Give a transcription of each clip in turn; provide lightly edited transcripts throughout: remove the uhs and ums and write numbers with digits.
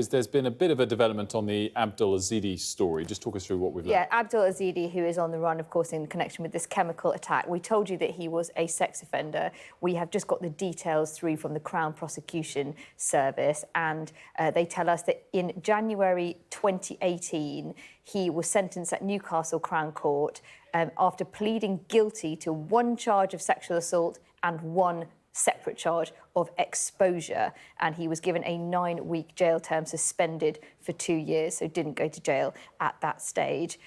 There's been a bit of a development on the Abdul Ezedi story. Just talk us through what we've learned. Yeah, Abdul Ezedi, who is on the run, of course, in connection with this chemical attack. We told you that he was a sex offender. We have just got the details through from the Crown Prosecution Service, and they tell us that in January 2018, he was sentenced at Newcastle Crown Court after pleading guilty to one charge of sexual assault and one separate charge of exposure, and he was given a 9-week jail term, suspended for 2 years, so didn't go to jail at that stage.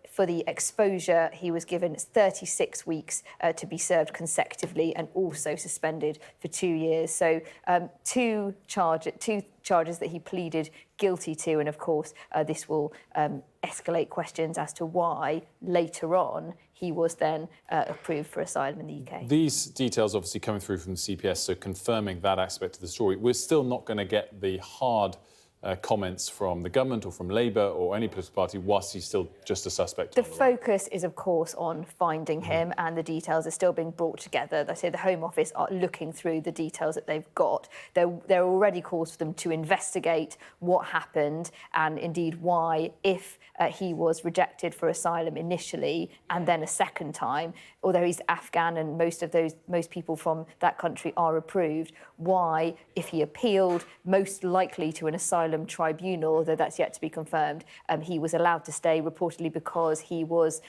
For the exposure, he was given 36 weeks to be served consecutively and also suspended for 2 years. So two charges that he pleaded guilty to, and of course this will escalate questions as to why later on he was then approved for asylum in the UK. These details obviously coming through from the CPS, so confirming that aspect of the story. We're still not going to get the hard comments from the government or from Labour or any political party whilst he's still just a suspect. The focus is, of course, on finding him, and the details are still being brought together. They say the Home Office are looking through the details that they've got. There are already calls for them to investigate what happened and indeed why, if he was rejected for asylum initially and then a second time, although he's Afghan and most people from that country are approved, why, if he appealed, most likely to an asylum tribunal, although that's yet to be confirmed, he was allowed to stay, reportedly because he was,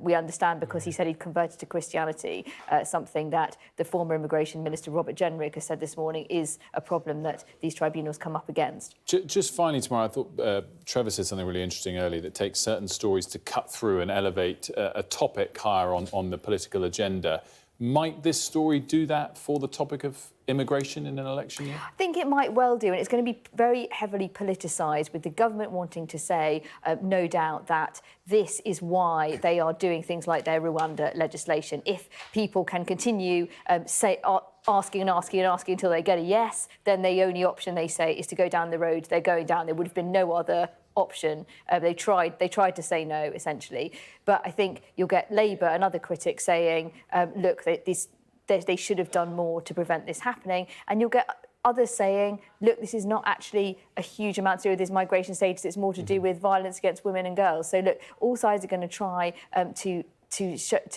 we understand, because he said he'd converted to Christianity, something that the former Immigration Minister Robert Jenrick has said this morning is a problem that these tribunals come up against. Just finally, Tamara, I thought Trevor said something really interesting earlier, that takes certain stories to cut through and elevate a topic higher on the political agenda. Might this story do that for the topic of immigration in an election year? I think it might well do, and it's going to be very heavily politicised, with the government wanting to say, no doubt, that this is why they are doing things like their Rwanda legislation. If people can continue asking until they get a yes, then the only option, they say, is to go down the road they're going down. There would have been no other option. They tried to say no, essentially. But I think you'll get Labour and other critics saying, look, they should have done more to prevent this happening. And you'll get others saying, look, this is not actually a huge amount to do with his migration status. It's more to do with violence against women and girls. So, look, all sides are going to try to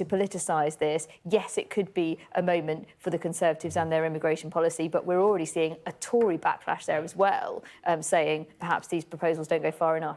politicise this. Yes, it could be a moment for the Conservatives and their immigration policy, but we're already seeing a Tory backlash there as well, saying perhaps these proposals don't go far enough.